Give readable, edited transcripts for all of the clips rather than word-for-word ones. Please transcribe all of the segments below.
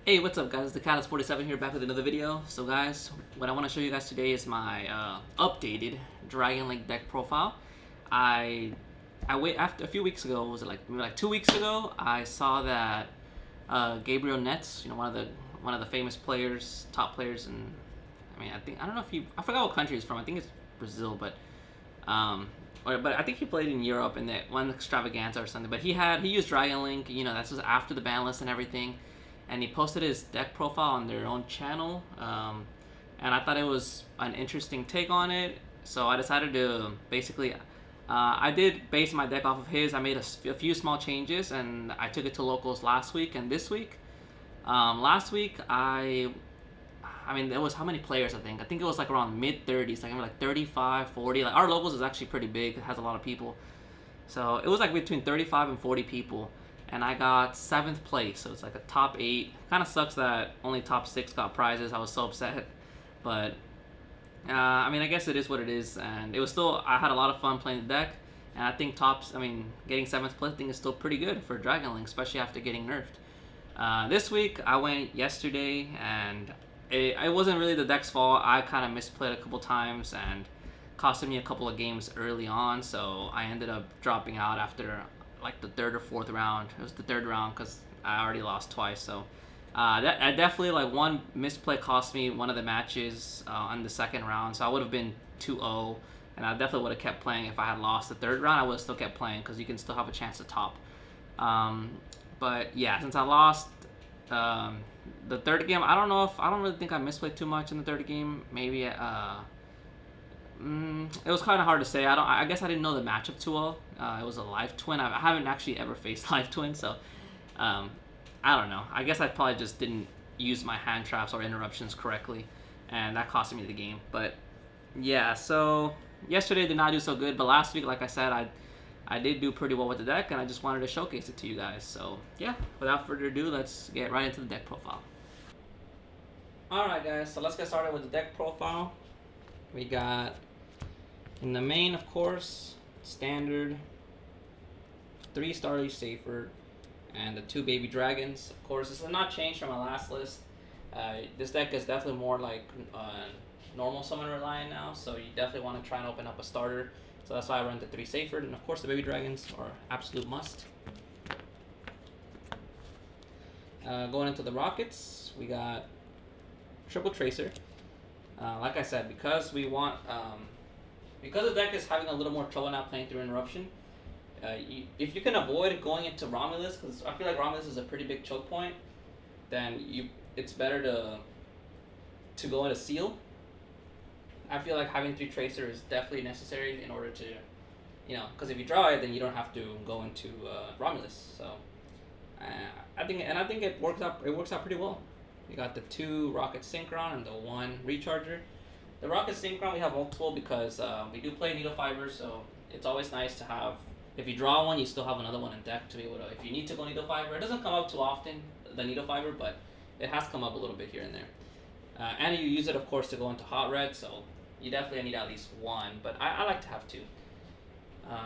Hey, what's up, guys? The Catalyst47 here, back with another video. So, guys, what I want to show you guys today is my updated Dragon Link deck profile. I wait after a few weeks ago. Was it like maybe like 2 weeks ago? I saw that Gabriel Nets, one of the famous players, top players, and I don't know if I forgot what country he's from. I think it's Brazil, um, but I think he played in Europe in that one extravaganza or something. But he used Dragon Link. That's just after the ban list and everything, and he posted his deck profile on their own channel. And I thought it was an interesting take on it, so I decided to basically. I did base my deck off of his. I made a few small changes, and I took it to locals last week and this week. Last week, there was how many players? I think it was like around mid 30s, like 35, 40. Like our locals is actually pretty big. It has a lot of people. So it was like between 35 and 40 people, and I got 7th place. So it's like a top 8. Kind of sucks that only top 6 got prizes. I was so upset, but I guess it is what it is. And it was still, I had a lot of fun playing the deck, and I think getting 7th place, I think is still pretty good for Dragon Link, especially after getting nerfed. This week I went yesterday, and it wasn't really the deck's fault. I kind of misplayed a couple times and costed me a couple of games early on, so I ended up dropping out after like the 3rd or 4th round. It was the 3rd round because I already lost twice. So I definitely, like, one misplay cost me one of the matches on the 2nd round, so I would have been 2-0, and I definitely would have kept playing. If I had lost the 3rd round, I would have still kept playing because you can still have a chance to top. Um, but yeah, since I lost the 3rd game, I don't really think I misplayed too much in the 3rd game. Maybe it was kind of hard to say. I guess I didn't know the matchup too well. It was a live twin. I haven't actually ever faced live twin, so um, I don't know. I guess I probably just didn't use my hand traps or interruptions correctly, and that cost me the game. But yeah, so yesterday did not do so good, but last week, like I said, I did do pretty well with the deck, and I just wanted to showcase it to you guys. So yeah, without further ado, let's get right into the deck profile. Alright, guys, so let's get started with the deck profile. We got, in the main, of course, standard 3 Starly Safer and the 2 Baby Dragons. Of course, this has not changed from my last list. This deck is definitely more like normal summon reliant now, so you definitely want to try and open up a starter. So that's why I run the 3 Safer, and of course the Baby Dragons are absolute must. Going into the Rockets, we got Triple Tracer. Like I said, because the deck is having a little more trouble now playing through Interruption, if you can avoid going into Romulus, because I feel like Romulus is a pretty big choke point, then it's better to go into Seal. I feel like having 3 Tracer is definitely necessary in order to, because if you draw it, then you don't have to go into Romulus. So I think it works out. It works out pretty well. We got the 2 Rocket Synchron and the 1 Recharger. The Rocket Synchron we have multiple because we do play Needle Fiber, so it's always nice to have. If you draw one, you still have another one in deck to be able to. If you need to go Needle Fiber, it doesn't come up too often, the Needle Fiber, but it has come up a little bit here and there. And you use it, of course, to go into Hot Red, so you definitely need at least one, but I like to have 2.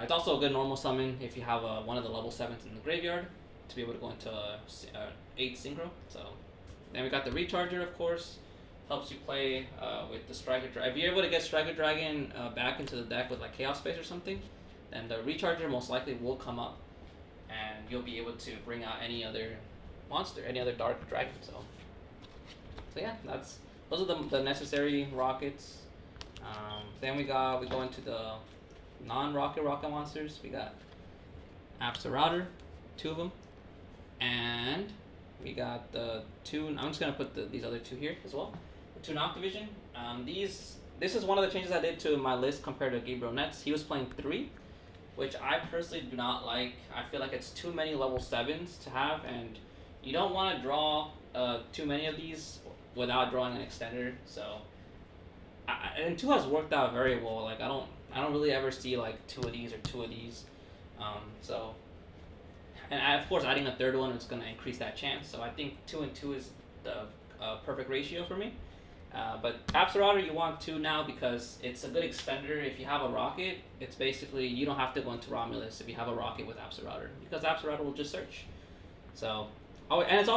It's also a good normal summon if you have one of the level 7s in the graveyard to be able to go into 8 Synchro. So then we got the Recharger, of course. Helps you play with the Striker Dragon. If you're able to get Striker Dragon back into the deck with like Chaos Space or something, then the Recharger most likely will come up, and you'll be able to bring out any other monster, any other Dark Dragon. So yeah, those are the necessary rockets. Then we go into the non-rocket monsters. We got Absorauter, 2 of them, and we got the 2. I'm just gonna put these other 2 here as well. The 2 Noctivision. This is one of the changes I did to my list compared to Gabriel Nets. He was playing 3, which I personally do not like. I feel like it's too many level 7s to have, and you don't want to draw too many of these without drawing an extender. So, and 2 has worked out very well. Like I don't really ever see like 2 of these or 2 of these. So, and of course adding a 3rd one is going to increase that chance. So I think 2 and 2 is the perfect ratio for me. But Absorauter you want 2 now because it's a good extender. If you have a rocket, it's basically you don't have to go into Romulus if you have a rocket with Absorauter, because Absorauter will just search. So Oh, and it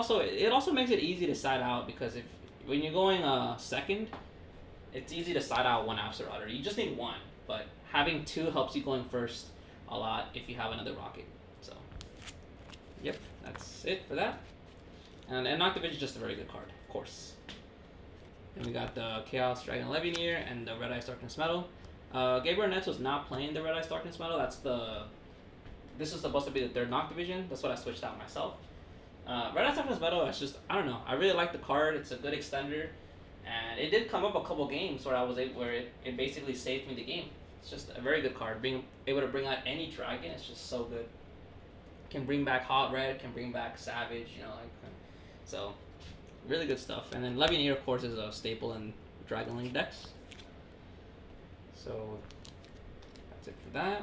also makes it easy to side out because if when you're going second, it's easy to side out one Absol You just need one, but having two helps you going first a lot if you have another rocket. So, yep, that's it for that. And Noctivage is just a very good card, of course. Then we got the Chaos Dragon Levineer and the Red Ice Darkness Metal. Gabriel Nets was not playing the Red Ice Darkness Metal. This is supposed to be the third Noctivision. That's what I switched out myself. Red Ice Darkness Metal, it's just, I don't know. I really like the card. It's a good extender. And it did come up a couple games where it basically saved me the game. It's just a very good card. Being able to bring out any dragon, it's just so good. Can bring back Hot Red, can bring back Savage, so really good stuff. And then Levineer, of course, is a staple in Dragon Link decks. So that's it for that.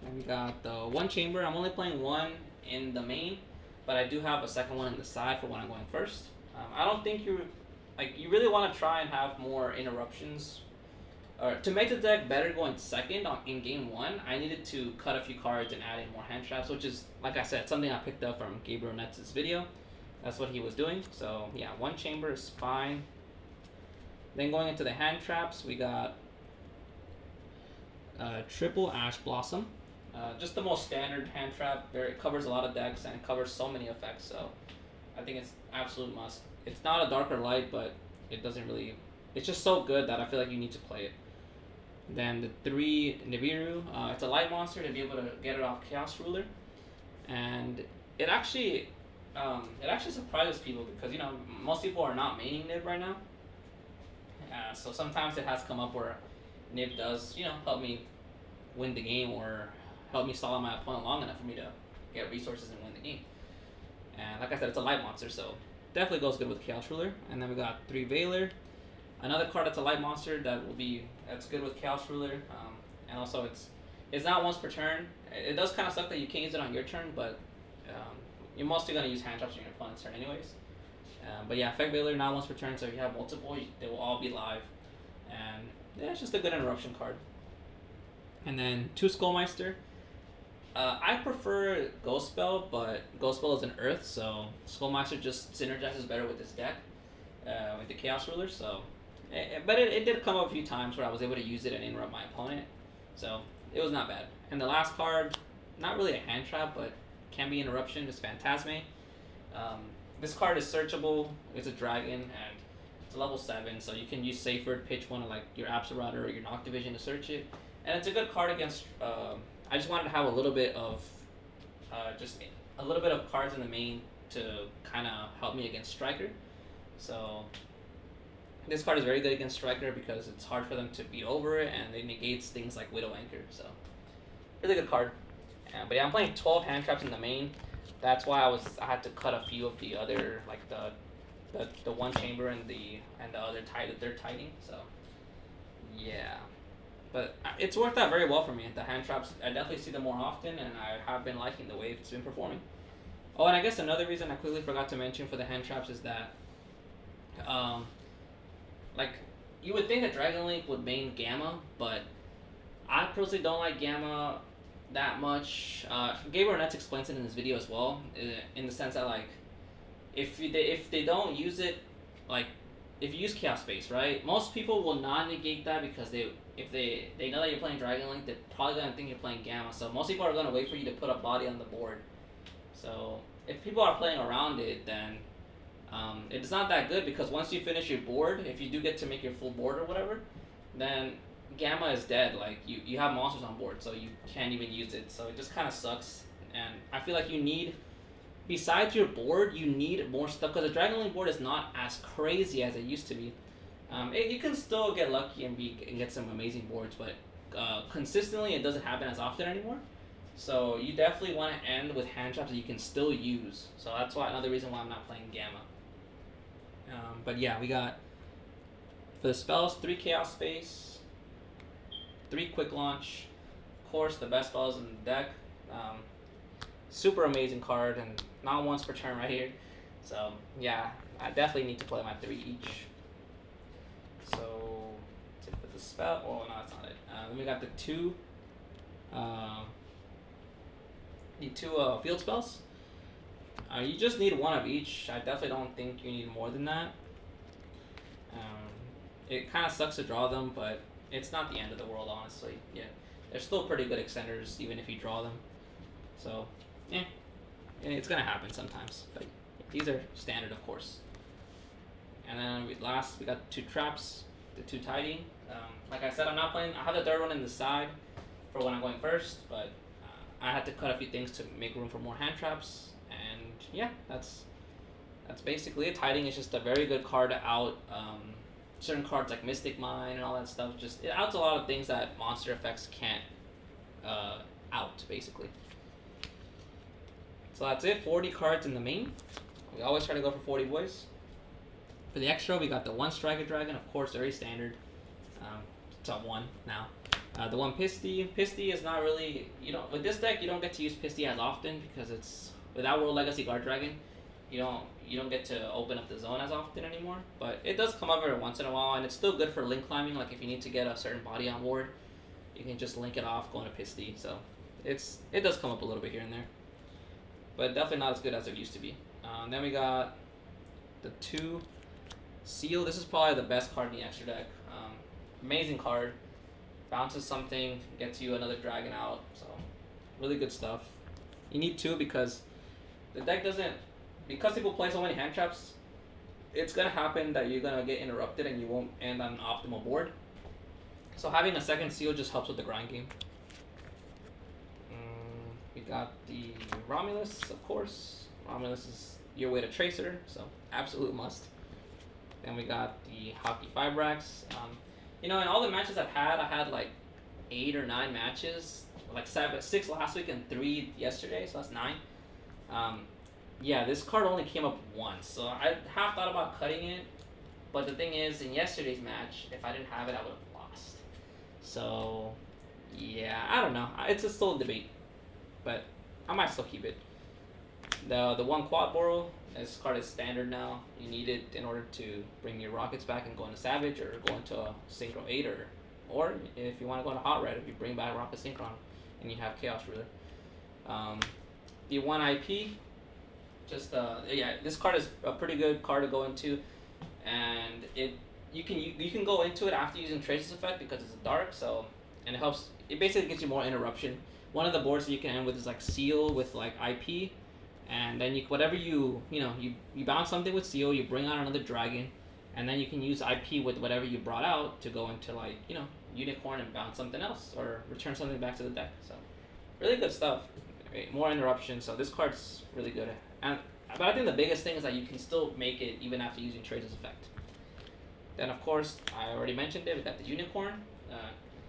Then we got the one chamber. I'm only playing one in the main, but I do have a second one in the side for when I'm going first. I don't think you really want to try and have more interruptions. To make the deck better going second in game one, I needed to cut a few cards and add in more hand traps, which is, like I said, something I picked up from Gabriel Nets' video. That's what he was doing. So yeah, one chamber is fine. Then going into the hand traps, we got triple Ash Blossom. Just the most standard hand trap. It covers a lot of decks and it covers so many effects. So I think it's absolute must. It's not a darker light, but it doesn't really. It's just so good that I feel like you need to play it. Then the 3 Nibiru. It's a light monster to be able to get it off Chaos Ruler, and it actually surprises people because most people are not maining Nib right now. So sometimes it has come up where Nib does help me win the game or help me stall out my opponent long enough for me to get resources and win the game. And like I said, it's a light monster, so definitely goes good with Chaos Ruler. And then we got 3 Veiler. Another card that's a light monster that's good with Chaos Ruler. And also it's not once per turn. It does kind of suck that you can't use it on your turn, but you're mostly going to use hand traps on your opponent's turn anyways. But yeah, Effect Veiler not once per turn, so if you have multiple, they will all be live. And yeah, it's just a good interruption card. And then 2 Skullmeister. I prefer Ghost Spell, but Ghost Spell is an Earth, so Skullmeister just synergizes better with this deck, with the Chaos Ruler. So, but it did come up a few times where I was able to use it and interrupt my opponent, so it was not bad. And the last card, not really a hand trap, but can be interruption, is Phantasme. This card is searchable. It's a dragon, and it's a level 7, so you can use Safer, pitch one of your Absol or your Noctivision to search it. And it's a good card against. I just wanted to have a little bit of cards in the main to kind of help me against Striker. So this card is very good against Striker because it's hard for them to beat over it, and it negates things like Widow Anchor. So really good card. But yeah, I'm playing 12 hand traps in the main. That's why I had to cut a few of the other the one chamber and the other the third tiding. So yeah. But it's worked out very well for me. The hand traps, I definitely see them more often, and I have been liking the way it's been performing. Oh, and I guess another reason I quickly forgot to mention for the hand traps is that, you would think that Dragon Link would main Gamma, but I personally don't like Gamma that much. Gabriel Nets explains it in his video as well, in the sense that, if they don't use it, if you use Chaos Space, right? Most people will not negate that because if they know that you're playing Dragon Link, they're probably gonna think you're playing Gamma. So most people are gonna wait for you to put a body on the board. So if people are playing around it, then it's not that good because once you finish your board, if you do get to make your full board or whatever, then Gamma is dead. You have monsters on board, so you can't even use it. So it just kind of sucks. And I feel like besides your board, you need more stuff because the Dragon Link board is not as crazy as it used to be. You can still get lucky and get some amazing boards, but consistently it doesn't happen as often anymore. So you definitely want to end with hand traps that you can still use. So that's another reason why I'm not playing Gamma. But yeah, we got for the spells 3 Chaos Space, 3 Quick Launch, of course the best spells in the deck. Super amazing card and not once per turn right here. So yeah, I definitely need to play my 3 each. So that's it for the spell. Oh no, that's not it. Then we got the two field spells. You just need one of each. I definitely don't think you need more than that. Um, it kind of sucks to draw them, but it's not the end of the world, honestly. Yeah, they're still pretty good extenders, even if you draw them. So, yeah, it's gonna happen sometimes. But these are standard, of course. And then we got two traps, the two tidy. Like I said, I'm not playing. I have the third one in the side for when I'm going first, but I had to cut a few things to make room for more hand traps. And yeah, that's basically it. Tiding is just a very good card to out certain cards like Mystic Mine and all that stuff. Just it outs a lot of things that monster effects can't out, basically. So that's it. 40 cards in the main. We always try to go for 40 boys. For the extra, we got the one Striker Dragon, of course, very standard. It's a 1 now. The one Pisty. Pisty is not really, with this deck, you don't get to use Pisty as often because it's, without World Legacy Guard Dragon, you don't get to open up the zone as often anymore. But it does come up every once in a while, and it's still good for link climbing. Like if you need to get a certain body on board, you can just link it off going to Pisty. So it does come up a little bit here and there, but definitely not as good as it used to be. Then we got the 2 Seal. This is probably the best card in the extra deck. Amazing card. Bounces something, gets you another dragon out. So really good stuff. You need 2 because the deck doesn't, because people play so many hand traps, it's gonna happen that you're gonna get interrupted and you won't end on an optimal board. So having a second Seal just helps with the grind game. We got the Romulus, of course. Romulus is your way to Tracer, so absolute must. Then we got the Hockey Fibrax. In all the matches I had like 8 or 9 matches, like 6 last week and 3 yesterday, so that's 9. Yeah, this card only came up once, so I half thought about cutting it, but the thing is, in yesterday's match, if I didn't have it, I would have lost. So, yeah, I don't know. It's still a debate, but I might still keep it. The one Quad Boral, this card is standard now. You need it in order to bring your Rockets back and go into Savage or go into a Synchro 8 or if you want to go into Hot Red, if you bring back Rocket Synchron and you have Chaos Ruler. The 1 IP, this card is a pretty good card to go into, and you can go into it after using Tracer's Effect because it's dark, and it helps. It basically gives you more interruption. One of the boards that you can end with is like Seal with like IP. And then you bounce something with Seal, you bring out another dragon, and then you can use IP with whatever you brought out to go into Unicorn and bounce something else or return something back to the deck. So really good stuff. More interruption. So this card's really good. But I think the biggest thing is that you can still make it even after using Tracer's Effect. Then of course I already mentioned it. We got the Unicorn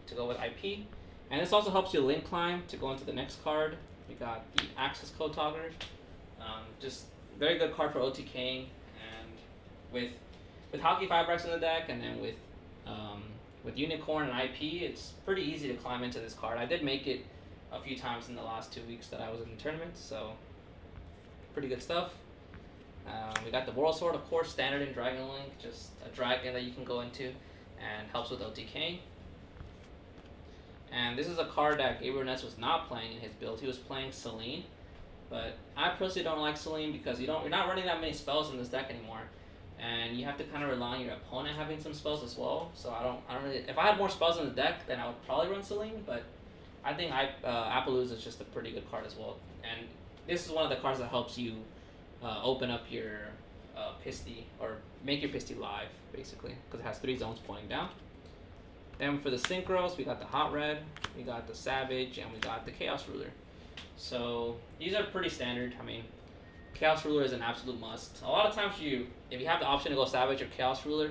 to go with IP, and this also helps you link climb to go into the next card. We got the Access Code Togger. Just very good card for OTKing, and with Hockey Fibrax in the deck, and then with Unicorn and IP, it's pretty easy to climb into this card. I did make it a few times in the last 2 weeks that I was in the tournament, so pretty good stuff. We got the World Sword, of course, standard in Dragon Link, just a dragon that you can go into and helps with OTKing. And this is a card that Gabriel Ness was not playing in his build. He was playing Selene. But I personally don't like Selene because you're not running that many spells in this deck anymore, and you have to kind of rely on your opponent having some spells as well. So I don't really. If I had more spells in the deck, then I would probably run Selene. But I think Appaloosa is just a pretty good card as well, and this is one of the cards that helps you open up your Pisty or make your Pisty live basically because it has 3 zones pointing down. Then for the Synchros, we got the Hot Red, we got the Savage, and we got the Chaos Ruler. So these are pretty standard. I mean, Chaos Ruler is an absolute must. A lot of times if you have the option to go Savage or Chaos Ruler,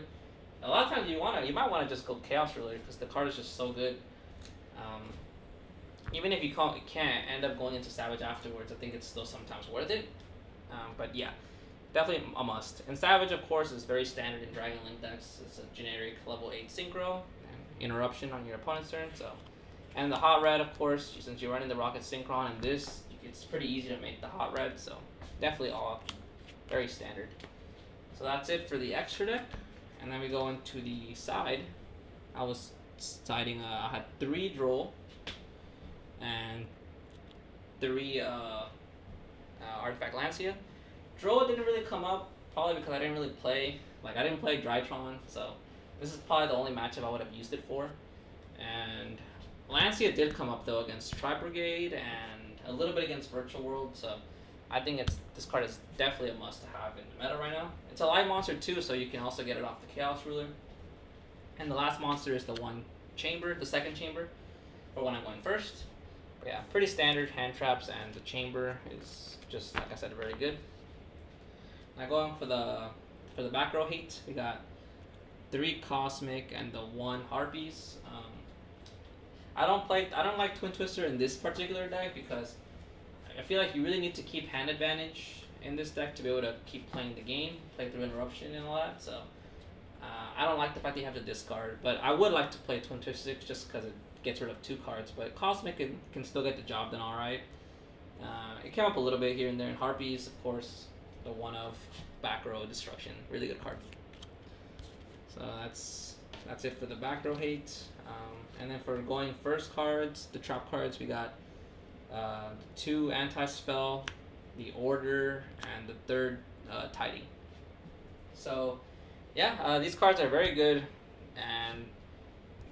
a lot of times you might want to just go Chaos Ruler because the card is just so good. Even if you can't end up going into Savage afterwards, I think it's still sometimes worth it. But yeah, definitely a must. And Savage, of course, is very standard in Dragon Link decks. It's a generic level 8 Synchro and interruption on your opponent's turn. And the Hot Red, of course, since you're running the Rocket Synchron and this, it's pretty easy to make the Hot Red, so definitely all very standard. So that's it for the extra deck. And then we go into the side. I was siding, I had 3 Droll and 3 Artifact Lancia. Droll didn't really come up, probably because I didn't really play. Like, I didn't play Drytron, so this is probably the only matchup I would have used it for. And Lancia did come up, though, against Tri Brigade and a little bit against Virtual World, so I think this card is definitely a must-have in the meta right now. It's a live monster, too, so you can also get it off the Chaos Ruler. And the last monster is the one chamber, the second chamber, for when I'm going first. But yeah, pretty standard hand traps, and the chamber is just, like I said, very good. Now going for the back row hate, we got 3 Cosmic and the 1 Harpies. I don't like Twin Twister in this particular deck because I feel like you really need to keep hand advantage in this deck to be able to keep playing the game, play through interruption and all that. So I don't like the fact that you have to discard, but I would like to play Twin Twister just because it gets rid of 2 cards. But Cosmic can still get the job done all right. It came up a little bit here and there. And Harpies, of course, the one of back row destruction, really good card. So that's it for the back row hate. And then for going first cards, the trap cards, we got 2 anti-spell, the order, and the 3rd tiding. So yeah, these cards are very good, and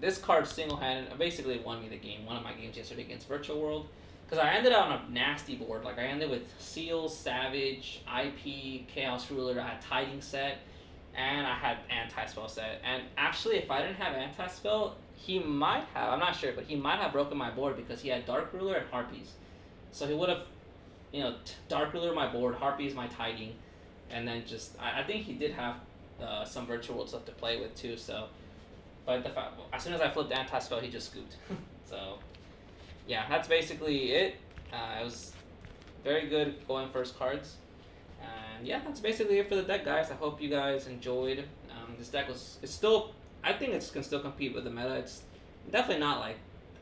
this card single-handed basically won me the game, one of my games yesterday against Virtual World, because I ended on a nasty board. Like, I ended with Seal, Savage, IP, Chaos Ruler, I had Tiding set, and I had anti-spell set. And actually, if I didn't have anti-spell, he might have, I'm not sure, but he might have broken my board because he had Dark Ruler and Harpies. So he would have, Dark Ruler my board, Harpies my Tiding, and then just, I think he did have some Virtual World stuff to play with too, so. But as soon as I flipped anti-spell, he just scooped. So, yeah, that's basically it. It was very good going first cards. And yeah, that's basically it for the deck, guys. I hope you guys enjoyed. This deck I think it can still compete with the meta. It's definitely not like,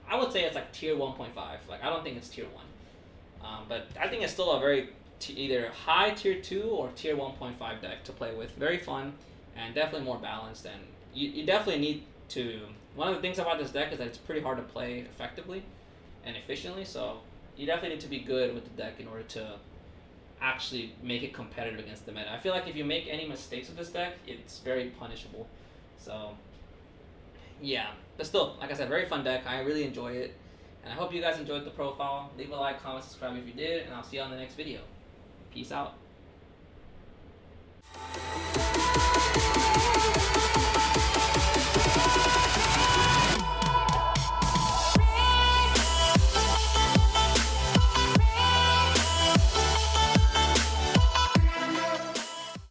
I would say it's like tier 1.5. Like, I don't think it's tier 1. But I think it's still a very either high tier 2 or tier 1.5 deck to play with. Very fun and definitely more balanced. And you definitely need to, one of the things about this deck is that it's pretty hard to play effectively and efficiently. So you definitely need to be good with the deck in order to actually make it competitive against the meta. I feel like if you make any mistakes with this deck, it's very punishable. So yeah, but still, like I said, very fun deck. I really enjoy it, and I hope you guys enjoyed the profile. Leave a like, comment, subscribe if you did, and I'll see you on the next video. Peace out.